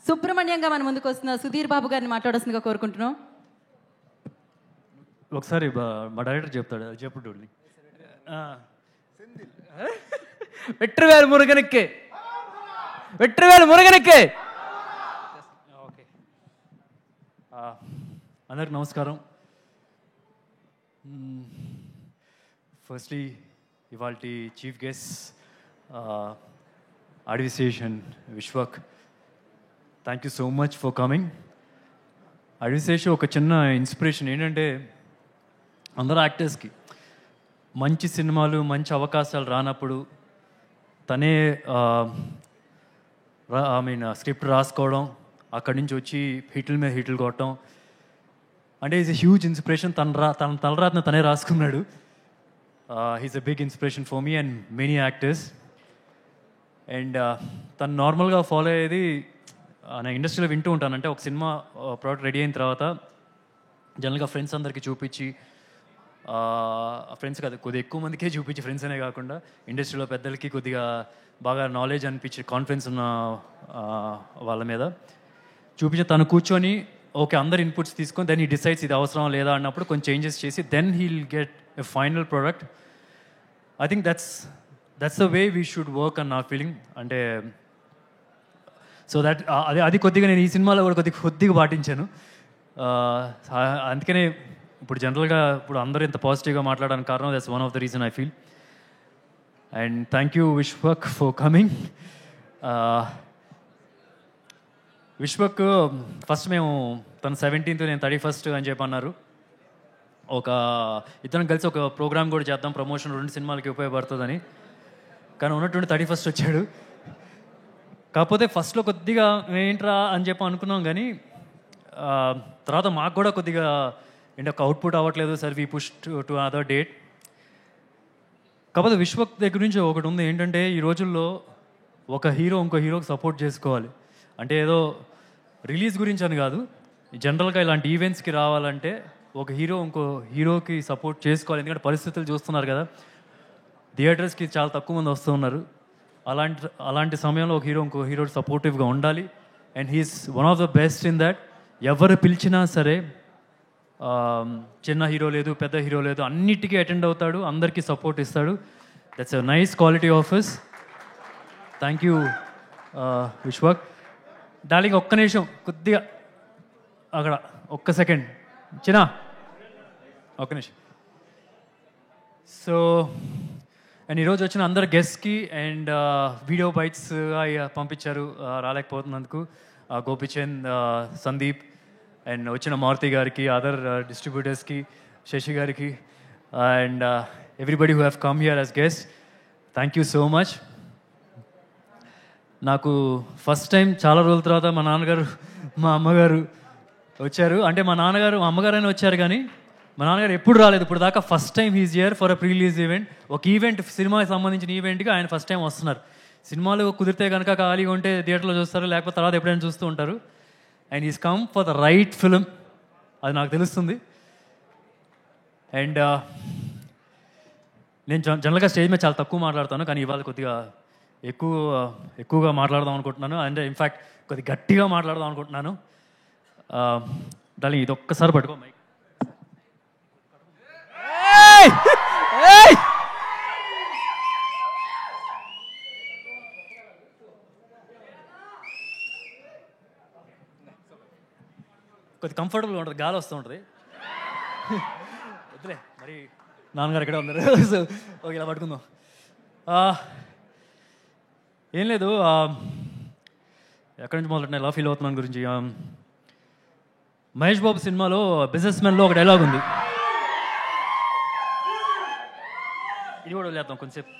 సుబ్రహ్మణ్యంగా మన ముందుకు వస్తున్న సుధీర్ బాబు గారిని మాట్లాడాల్సిందిగా కోరుకుంటున్నాం. ఒకసారి మా డైరెక్టర్ చెప్తాడు, చెప్పుడు వెట్రివేలు మురుగనెక్కే వెట్రివేలు మురుగనెక్కే. ఓకే, అందరికి నమస్కారం. ఫస్ట్లీ ఇవాళ chief guest Adivi Sesh and Vishwak, thank you so much for coming. Adivi Sesh ఒక చిన్న ఇన్స్పిరేషన్ ఏంటంటే, అందరూ యాక్టర్స్కి మంచి సినిమాలు మంచి అవకాశాలు రానప్పుడు తనే స్క్రిప్ట్ రాసుకోవడం, అక్కడి నుంచి వచ్చి హిట్లు మీద హిట్లు కొట్టడం అంటే ఈజ్ ఎ హ్యూజ్ ఇన్స్పిరేషన్. తన తలరాతను తనే రాసుకున్నాడు. He's a big inspiration for me and many actors. And తను నార్మల్గా ఫాలో అయ్యేది, నేను ఇండస్ట్రీలో వింటూ ఉంటాను, అంటే ఒక సినిమా ప్రోడక్ట్ రెడీ అయిన తర్వాత జనరల్గా ఫ్రెండ్స్ అందరికీ చూపించి, ఫ్రెండ్స్ కాదు కొద్దిగా ఎక్కువ మందికే చూపించి, ఫ్రెండ్స్ అనే కాకుండా ఇండస్ట్రీలో పెద్దలకి కొద్దిగా బాగా నాలెడ్జ్ అనిపించి కాన్ఫిడెన్స్ ఉన్న వాళ్ళ మీద చూపించి తను కూర్చొని ఓకే అందరు ఇన్పుట్స్ తీసుకొని దెన్ హీ డిసైడ్స్ ఇది అవసరం లేదా అన్నప్పుడు కొంచెం చేంజెస్ చేసి then he'll get a final product. I think that's the way we should work అన్ నా ఫీలింగ్. అంటే సో దట్ అది కొద్దిగా నేను ఈ సినిమాలో కూడా కొద్దిగా పాటించాను. అందుకనే ఇప్పుడు జనరల్గా ఇప్పుడు అందరూ ఇంత పాజిటివ్గా మాట్లాడడానికి కారణం that's one of the reason I feel. And thank you Vishwak for coming. Vishwak first మేము తను 17th నేను 31st అని చెప్పి అన్నారు. ఇద్దరం కలిసి ఒక ప్రోగ్రామ్ కూడా చేద్దాం, ప్రమోషన్ 2 సినిమాలకి ఉపయోగపడుతుందని. కానీ ఉన్నటువంటి 31st వచ్చాడు. కాకపోతే ఫస్ట్లో కొద్దిగా ఏంట్రా అని చెప్పి అనుకున్నాం, కానీ తర్వాత మాకు కూడా కొద్దిగా ఏంటి ఒక అవుట్పుట్ అవ్వట్లేదు, sir we push to other date. కాకపోతే విశ్వక్ దగ్గర నుంచి ఒకటి ఉంది ఏంటంటే, ఈ రోజుల్లో ఒక హీరో ఇంకో హీరోకి సపోర్ట్ చేసుకోవాలి అంటే ఏదో రిలీజ్ గురించి అని కాదు, జనరల్గా ఇలాంటి ఈవెంట్స్కి రావాలంటే ఒక హీరో ఇంకో హీరోకి సపోర్ట్ చేసుకోవాలి. ఎందుకంటే పరిస్థితులు చూస్తున్నారు కదా, థియేటర్స్కి చాలా తక్కువ మంది వస్తూ ఉన్నారు. అలాంటి సమయంలో ఒక హీరో ఇంకో హీరో సపోర్టివ్గా ఉండాలి. And he's one of the best in that. ఎవరు పిలిచినా సరే, చిన్న హీరో లేదు పెద్ద హీరో లేదు, అన్నిటికీ అటెండ్ అవుతాడు, అందరికీ సపోర్ట్ ఇస్తాడు. That's a nice quality of his. Thank you Vishwak. Darling ఒక్క నిమిషం, కొద్దిగా అక్కడ ఒక్క సెకండ్ చిన్న ఒక్క నిమిషం. సో అండ్ ఈరోజు వచ్చిన అందరు గెస్ట్కి అండ్ వీడియో బైట్స్ పంపించారు రాలేకపోతున్నందుకు, గోపిచంద్, సందీప్ అండ్ వచ్చిన మారుతి గారికి, అదర్ డిస్ట్రిబ్యూటర్స్కి, శశి గారికి and everybody who have come here as guest, thank you so much. నాకు ఫస్ట్ టైం చాలా రోజుల తర్వాత మా నాన్నగారు మా అమ్మగారు వచ్చారు. అంటే మా అమ్మగారైనా వచ్చారు, కానీ మా నాన్నగారు ఎప్పుడు రాలేదు ఇప్పుడు దాకా. First time he's here for a pre release event. ఒక ఈవెంట్, సినిమాకి సంబంధించిన ఈవెంట్కి ఆయన ఫస్ట్ టైం వస్తున్నారు. సినిమాలు కుదిరితే కనుక ఖాళీగా ఉంటే థియేటర్లో చూస్తారు, లేకపోతే తర్వాత ఎప్పుడైనా చూస్తూ ఉంటారు. And is come for the right film, అది నాకు తెలుస్తుంది. అండ్ నేను జనరల్గా స్టేజ్ మీద చాలా తక్కువ మాట్లాడతాను, కానీ ఇవాళ కొద్దిగా ఎక్కువగా మాట్లాడదాం అనుకుంటున్నాను. అండ్ ఇన్ఫ్యాక్ట్ కొద్దిగా గట్టిగా మాట్లాడదాం అనుకుంటున్నాను. డార్లింగ్ ఇది ఒక్కసారి పట్టుకో మైక్. కొద్ది కంఫర్టబుల్గా ఉంటుంది, గాలి వస్తూ ఉంటుంది. వద్దులే మరి, నాన్నగారు ఎక్కడ ఉన్నారు. సో ఓకే, ఇలా పట్టుకుందాం. ఏం లేదు, ఎక్కడి నుంచి మొదలెట్టిన ఎలా ఫీల్ అవుతున్నాను గురించి. మహేష్ బాబు సినిమాలో బిజినెస్ మ్యాన్లో ఒక డైలాగ్ ఉంది, ఇది కూడా వదిలేద్దాం కొంచెంసేపు.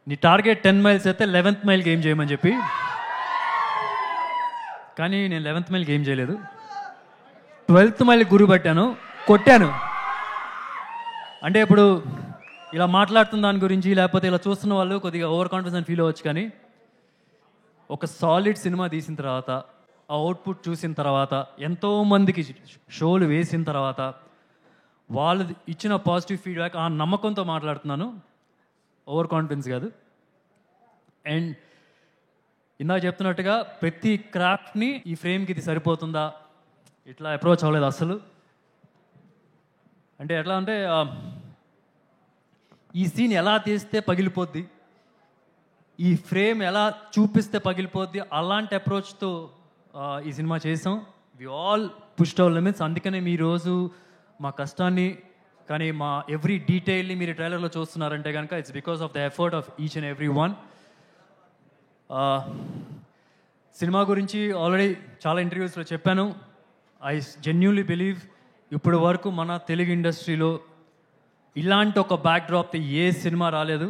నీ టార్గెట్ 10 మైల్స్ అయితే 11th మైల్కి ఏం చేయమని చెప్పి. కానీ నేను 11th మైల్కి ఏం చేయలేదు, 12th మైల్కి గురి పట్టాను, కొట్టాను. అంటే ఇప్పుడు ఇలా మాట్లాడుతున్న దాని గురించి, లేకపోతే ఇలా చూస్తున్న వాళ్ళు కొద్దిగా ఓవర్ కాన్ఫిడెన్స్ ఫీల్ అవ్వచ్చు, కానీ ఒక సాలిడ్ సినిమా తీసిన తర్వాత, ఆ అవుట్పుట్ చూసిన తర్వాత, ఎంతోమందికి షోలు వేసిన తర్వాత వాళ్ళు ఇచ్చిన పాజిటివ్ ఫీడ్బ్యాక్, ఆ నమ్మకంతో మాట్లాడుతున్నాను, ఓవర్ కాన్ఫిడెన్స్ కాదు. అండ్ ఇందాక చెప్తున్నట్టుగా ప్రతి క్రాఫ్ట్ని ఈ ఫ్రేమ్కి ఇది సరిపోతుందా ఇట్లా అప్రోచ్ అవ్వలేదు అసలు. అంటే ఎట్లా అంటే ఈ సీన్ ఎలా తీస్తే పగిలిపోద్ది, ఈ ఫ్రేమ్ ఎలా చూపిస్తే పగిలిపోద్ది, అలాంటి అప్రోచ్తో ఈ సినిమా చేసాం. We all pushed our limits. అందుకనే మీ రోజు మా కష్టాన్ని కానీ మా ఎవ్రీ డీటెయిల్ని మీరు ట్రైలర్లో చూస్తున్నారంటే కనుక it's because of the effort of each and every one. Cinema గురించి ఆల్రెడీ చాలా ఇంటర్వ్యూస్లో చెప్పాను. ఐ జెన్యూన్లీ బిలీవ్ ఇప్పటి వరకు మన తెలుగు ఇండస్ట్రీలో ఇలాంటి ఒక బ్యాక్ డ్రాప్తో ఏ సినిమా రాలేదు.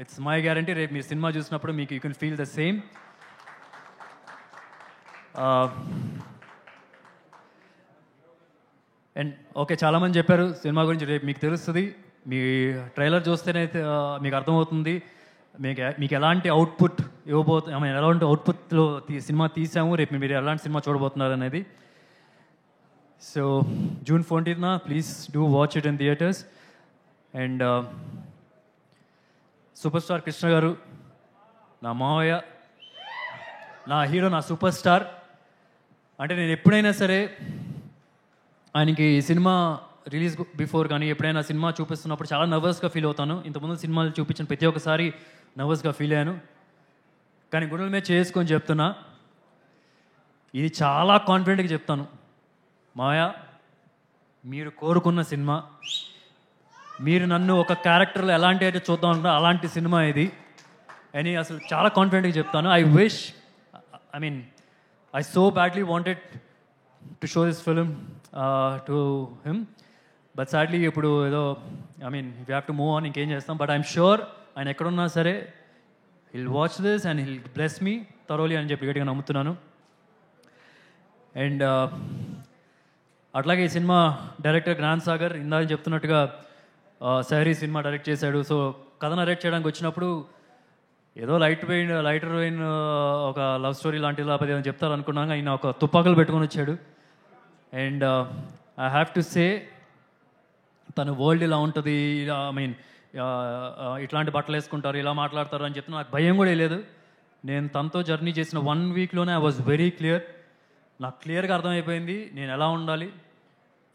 It's my guarantee. రేపు మీరు సినిమా చూసినప్పుడు మీకు you can feel the same. And okay, చాలామంది చెప్పారు సినిమా గురించి, రేపు మీకు తెలుస్తుంది. మీ ట్రైలర్ చూస్తేనే మీకు అర్థమవుతుంది మీకు ఎలాంటి అవుట్పుట్ ఎలాంటి అవుట్పుట్లో సినిమా తీసాము, రేపు మీరు ఎలాంటి సినిమా చూడబోతున్నారు అనేది. So June 14th please do watch it in theatres. And super star Krishna గారు నా మావయ్య, నా హీరో, నా సూపర్ స్టార్. అంటే నేను ఎప్పుడైనా సరే ఆయనకి సినిమా రిలీజ్ బిఫోర్ కానీ ఎప్పుడైనా సినిమా చూపిస్తున్నప్పుడు చాలా నర్వస్గా ఫీల్ అవుతాను. ఇంతకుముందు సినిమాలు చూపించిన ప్రతి ఒక్కసారి నర్వస్గా ఫీల్ అయ్యాను. కానీ గుండెల మీద చేసుకొని చెప్తున్నా, ఇది చాలా కాన్ఫిడెంట్గా చెప్తాను, మాయా మీరు కోరుకున్న సినిమా, మీరు నన్ను ఒక క్యారెక్టర్లో ఎలాంటి అయితే చూద్దాం అనుకుంటా అలాంటి సినిమా ఇది అని అసలు చాలా కాన్ఫిడెంట్గా చెప్తాను. I so badly wanted to show this film to him, but sadly ఇప్పుడు ఏదో we have to move on, ఇంకేం చేస్తాం. బట్ ఐఎమ్ షూర్ ఆయన ఎక్కడున్నా సరే he'll watch this and he'll bless me thoroughly అని చెప్పి గట్టిగా నమ్ముతున్నాను. అండ్ అట్లాగే ఈ సినిమా డైరెక్టర్ జ్ఞాన్ సాగర్ ఇందాక చెప్తున్నట్టుగా సహరీ సినిమా డైరెక్ట్ చేశాడు. సో కథ నరేట్ చేయడానికి వచ్చినప్పుడు ఏదో లైటర్ వెయిన్ ఒక లవ్ స్టోరీ లాంటి లేకపోతే ఏమైనా చెప్తారు అనుకున్నాను. ఆయన ఒక తుపాకులు పెట్టుకొని వచ్చాడు. And I have to say తన వరల్డ్ ఇలా ఉంటుంది, ఇట్లాంటి బట్టలు వేసుకుంటారు, ఇలా మాట్లాడతారు అని చెప్తే నాకు భయం కూడా లేదు. నేను తనతో జర్నీ చేసిన 1 వీక్లోనే ఐ వాజ్ వెరీ క్లియర్. నాకు క్లియర్గా అర్థమైపోయింది నేను ఎలా ఉండాలి,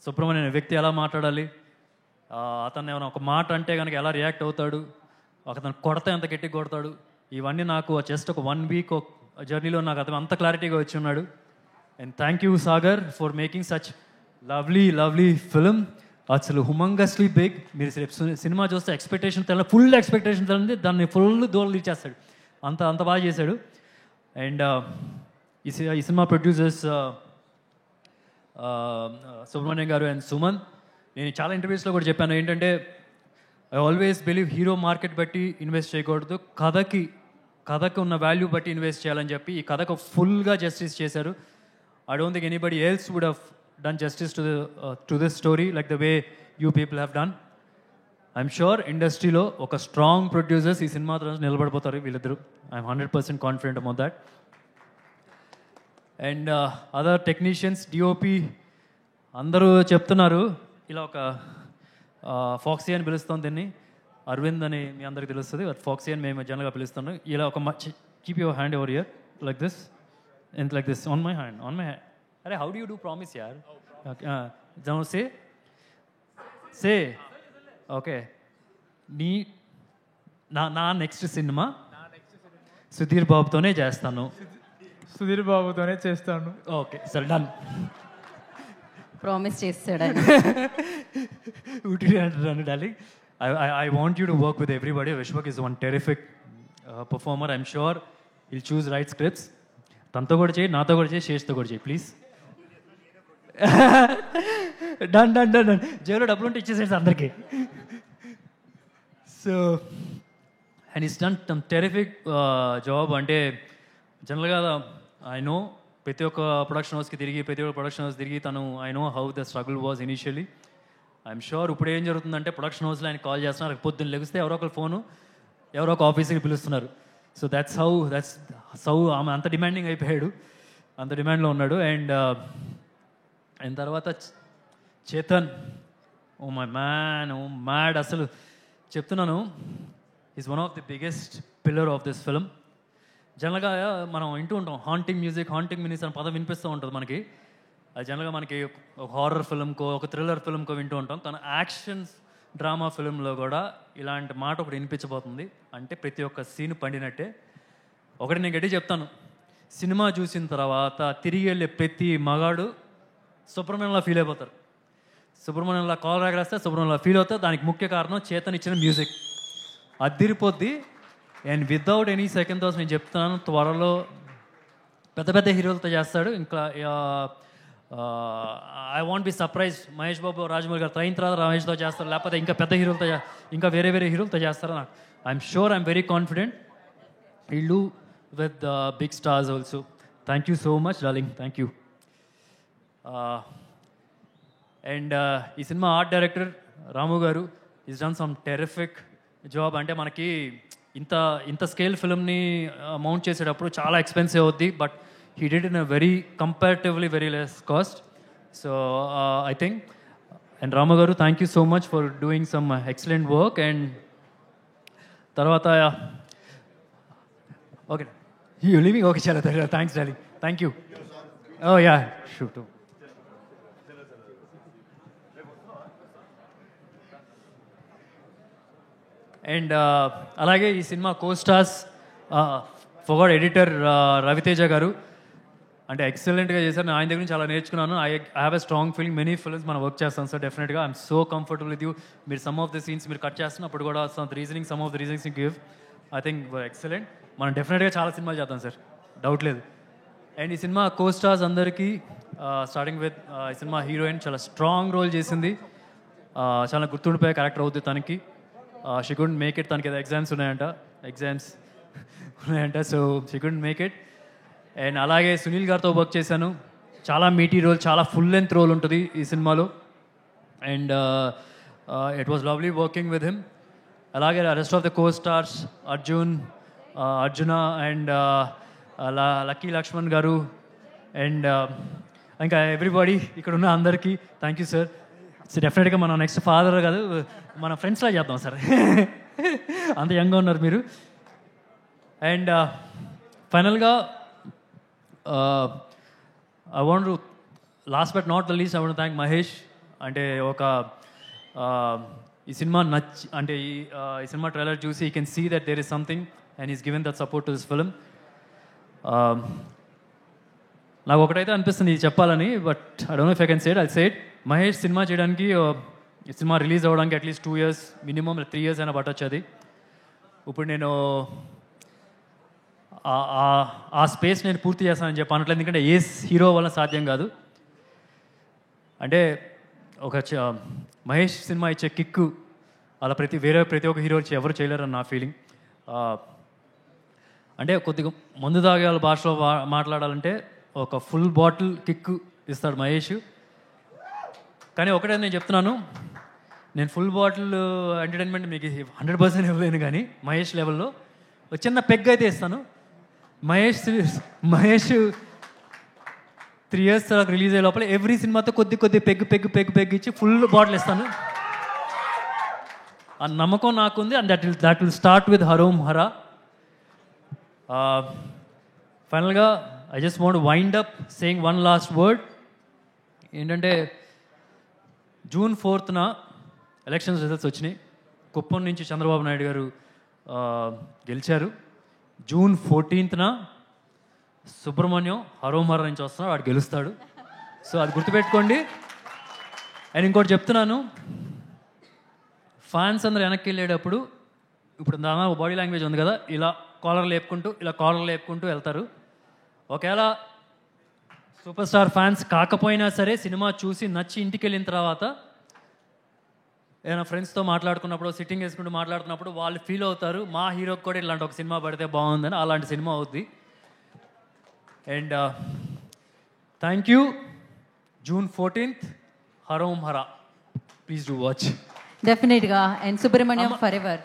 సుబ్రహ్మణ్యం వ్యక్తి ఎలా మాట్లాడాలి, అతను ఏమైనా ఒక మాట అంటే కనుక ఎలా రియాక్ట్ అవుతాడు, అతను కొడితే ఎంత గట్టిగా కొడతాడు, ఇవన్నీ నాకు జస్ట్ ఒక 1 వీక్ జర్నీలో నాకు అతను అంత క్లారిటీగా వచ్చి ఉన్నాడు. And thank you Sagar for making such lovely film. అసలు హుమంగస్లీ బిగ్. మీరు సినిమా చూస్తే ఫుల్ ఎక్స్పెక్టేషన్ తెలియదు, దాన్ని ఫుల్ దూరం ఇచ్చేస్తాడు, అంత బాగా చేశాడు. అండ్ ఈ సినిమా ప్రొడ్యూసర్స్ సుబ్రహ్మణ్యం గారు అండ్ సుమన్. నేను చాలా ఇంటర్వ్యూస్లో కూడా చెప్పాను ఏంటంటే I always believe hero market బట్టి ఇన్వెస్ట్ చేయకూడదు, కథకు ఉన్న వాల్యూ బట్టి ఇన్వెస్ట్ చేయాలని చెప్పి ఈ కథకు ఫుల్గా జస్టిస్ చేశారు. I don't think anybody else would have done justice to this story like the way you people have done. I'm sure ఇండస్ట్రీలో ఒక స్ట్రాంగ్ ప్రొడ్యూసర్స్ ఈ సినిమా తర్వాత నిలబడిపోతారు వీళ్ళిద్దరు. I'm 100% confident about that. And other technicians, DOP అందరూ చెప్తున్నారు ఇలా ఒక ఫాక్సీ అని పిలుస్తాం దీన్ని, అరవింద్ అని మీ అందరికి తెలుస్తుంది, ఫాక్సీ అని మేము జనరల్గా పిలుస్తాను. ఇలా ఒక keep your hand over here like this and like this on my hand. అరే how do you do promise యార్? Say okay. నా నెక్స్ట్ సినిమా సుధీర్ బాబుతోనే చేస్తాను. సుధీర్ బాబుతోనే చేస్తాను. ఓకే సరే డన్. ప్రామిస్ చేస్తాడు. Darling, I want you to work with everybody. Vishwak is one terrific performer. I'm sure he'll choose right scripts. తనతో కూడా చేయి, నాతో కూడా చేయి, శేష్తో కూడా చేయి ప్లీజ్. డన్. జేబులో డబ్బులు ఉంటే ఇచ్చేసేసి అందరికీ. So and is done some terrific job. అంటే జనరల్గా ఐ నో ప్రతి ఒక్క ప్రొడక్షన్ హౌస్కి తిరిగి తను I know how the struggle was initially. I'm sure ఇప్పుడు ఏం జరుగుతుందంటే ప్రొడక్షన్ హౌస్లో ఆయన కాల్ చేస్తున్నారు, పొద్దున్న లెగిస్తే ఎవరో ఒకరు ఫోను, ఎవరో ఒక ఆఫీస్కి పిలుస్తున్నారు. సో దట్స్ హౌ ఆమె అంత డిమాండింగ్ అయిపోయాడు, అంత డిమాండ్లో ఉన్నాడు. అండ్ ఆయన తర్వాత Chetan, oh my man, oh mad. అసలు చెప్తున్నాను, is one of the biggest pillar of this film. జనరల్గా మనం వింటూ ఉంటాం హాంటింగ్ మ్యూజిక్ అనే పదం వినిపిస్తూ ఉంటుంది మనకి. అది జనరల్గా మనకి ఒక హారర్ ఫిల్మ్కో ఒక థ్రిల్లర్ ఫిల్మ్కో వింటూ ఉంటాం. కానీ యాక్షన్స్ డ్రామా ఫిల్మ్లో కూడా ఇలాంటి మాట ఒకటి వినిపించబోతుంది. అంటే ప్రతి ఒక్క సీన్ పండినట్టే. ఒకటి నేను గట్టి చెప్తాను, సినిమా చూసిన తర్వాత తిరిగి వెళ్ళే ప్రతి మగాడు సుబ్రహ్మణ్యంలా ఫీల్ అయిపోతారు. సుబ్రహ్మణ్యంలా కాల్ రాగరేస్తే సుబ్రహ్మణ్యంలా ఫీల్ అవుతారు. దానికి ముఖ్య కారణం చేతన్ ఇచ్చిన మ్యూజిక్. అదిరిపోద్ది. And without any second thoughts నేను చెప్తున్నాను, త్వరలో పెద్ద పెద్ద హీరోలతో చేస్తాడు. ఇంకా I want be surprise, Mahesh Babu Rajamouli garu అయిన తర్వాత రమేష్తో చేస్తారు, లేకపోతే ఇంకా పెద్ద హీరోలతో ఇంకా వేరే హీరోలతో చేస్తారు. నాకు I'm sure, I'm very confident he'll do with big stars also. Thank you so much, darling. Thank you. And ఈ సినిమా ఆర్ట్ డైరెక్టర్ రాము గారు is done some terrific job. అంటే మనకి ఇంత స్కేల్ ఫిల్మ్ని మౌంట్ చేసేటప్పుడు చాలా ఎక్స్పెన్సివ్ అవుద్ది, but he did in a comparatively very less cost. So I think and Ramu garu thank you so much for doing some excellent work. And తర్వాత okay you living okay చాలా thanks darling, thank you. Oh yeah shoot. And అలాగే ఈ సినిమా costars for editor Raviteja garu అంటే ఎక్సలెంట్గా చేశారు. నేను ఆయన దగ్గర నుంచి చాలా నేర్చుకున్నాను. I have a strong feeling many films మనం వర్క్ చేస్తాం సార్. డెఫినెట్గా I'm so comfortable with you. మీరు సమ్ ఆఫ్ ద సీన్స్ మీరు కట్ చేస్తున్నప్పుడు కూడా some of the reasonings you give I think excellent. మనం డెఫినెట్గా చాలా సినిమాలు చేద్దాం సార్, డౌట్ లేదు. అండ్ ఈ సినిమా కోస్టార్స్ అందరికీ స్టార్టింగ్ విత్ ఈ సినిమా హీరోయిన్ చాలా స్ట్రాంగ్ రోల్ చేసింది. చాలా గుర్తుండిపోయే క్యారెక్టర్ అవుతుంది తనకి. షీ కుడెంట్ మేక్ ఇట్, తనకి ఏదో ఎగ్జామ్స్ ఉన్నాయంట so she couldn't make it. And అలాగే సునీల్ గారితో వర్క్ చేశాను. చాలా మీటీ రోల్, చాలా ఫుల్ లెంత్ రోల్ ఉంటుంది ఈ సినిమాలో. And it was lovely working with him. అలాగే rest of the costars Arjuna and Lucky Lakshman garu and ఇంకా ఎవ్రీబడి ఇక్కడ ఉన్న అందరికీ థ్యాంక్ యూ సార్. సో డెఫినెట్గా మనం నెక్స్ట్ ఫాదర్ కాదు మన ఫ్రెండ్స్లా చేద్దాం సార్. అంత యంగ్గా ఉన్నారు మీరు. అండ్ ఫైనల్గా I want to last but not the least I want thank Mahesh. అంటే ఒక ఈ సినిమా అంటే ఈ సినిమా ట్రైలర్ చూసి you can see that there is something and is given that support to this film. నాకు ఒకటైతే అనిపిస్తుంది ఇది చెప్పాలని, but I don't know if I can say it, I'll say it. Mahesh సినిమా చేయడానికి ఈ సినిమా రిలీజ్ అవ్వడానికి అట్లీస్ట్ 2 years మినిమం 3 years అయినా పట్టొచ్చు. అది ఇప్పుడు నేను ఆ స్పేస్ నేను పూర్తి చేస్తానని చెప్పి అనట్లేదు, ఎందుకంటే ఏ హీరో వల్ల సాధ్యం కాదు. అంటే ఒక మహేష్ సినిమా ఇచ్చే కిక్కు అలా ప్రతి ఒక్క హీరో ఎవరు చేయలేరని నా ఫీలింగ్. అంటే కొద్దిగా మందు తాగే వాళ్ళ భాషలో మాట్లాడాలంటే ఒక ఫుల్ బాటిల్ కిక్ ఇస్తాడు మహేష్. కానీ ఒకటే నేను చెప్తున్నాను, నేను ఫుల్ బాటిల్ ఎంటర్టైన్మెంట్ మీకు 100% ఇవ్వలేను, కానీ మహేష్ లెవెల్లో ఒక చిన్న పెగ్ అయితే ఇస్తాను. మహేష్ 3 years తర్వాత రిలీజ్ అయ్యే లోపల ఎవ్రీ సినిమాతో కొద్ది పెగ్ ఇచ్చి ఫుల్ బాటిల్ ఇస్తాను. ఆ నమ్మకం నాకుంది. And that will start with Harom Hara. ఫైనల్గా I just want wind up saying one last word. ఏంటంటే June 4th ఎలక్షన్స్ రిజల్ట్స్ వచ్చినాయి. కుప్పం నుంచి చంద్రబాబు నాయుడు గారు గెలిచారు. June 14th సుబ్రహ్మణ్యం హరోమహర నుంచి వస్తున్నాడు, వాడు గెలుస్తాడు. సో అది గుర్తుపెట్టుకోండి. అండ్ ఇంకోటి చెప్తున్నాను, ఫ్యాన్స్ అందరు వెనక్కి వెళ్ళేటప్పుడు ఇప్పుడు దాదాపు బాడీ లాంగ్వేజ్ ఉంది కదా, ఇలా కాలర్ లేపుకుంటూ వెళ్తారు. ఒకవేళ సూపర్ స్టార్ ఫ్యాన్స్ కాకపోయినా సరే సినిమా చూసి నచ్చి ఇంటికి వెళ్ళిన తర్వాత ఏదైనా ఫ్రెండ్స్తో మాట్లాడుకున్నప్పుడు సిట్టింగ్ వేసుకుంటూ మాట్లాడుతున్నప్పుడు వాళ్ళు ఫీల్ అవుతారు, మా హీరోకి కూడా ఇలాంటి ఒక సినిమా పడితే బాగుందని. అలాంటి సినిమా అవుద్ది. And thank you. June 14th Harom Hara, please do watch. డెఫినెట్గా. And Subrahmanyam for ever.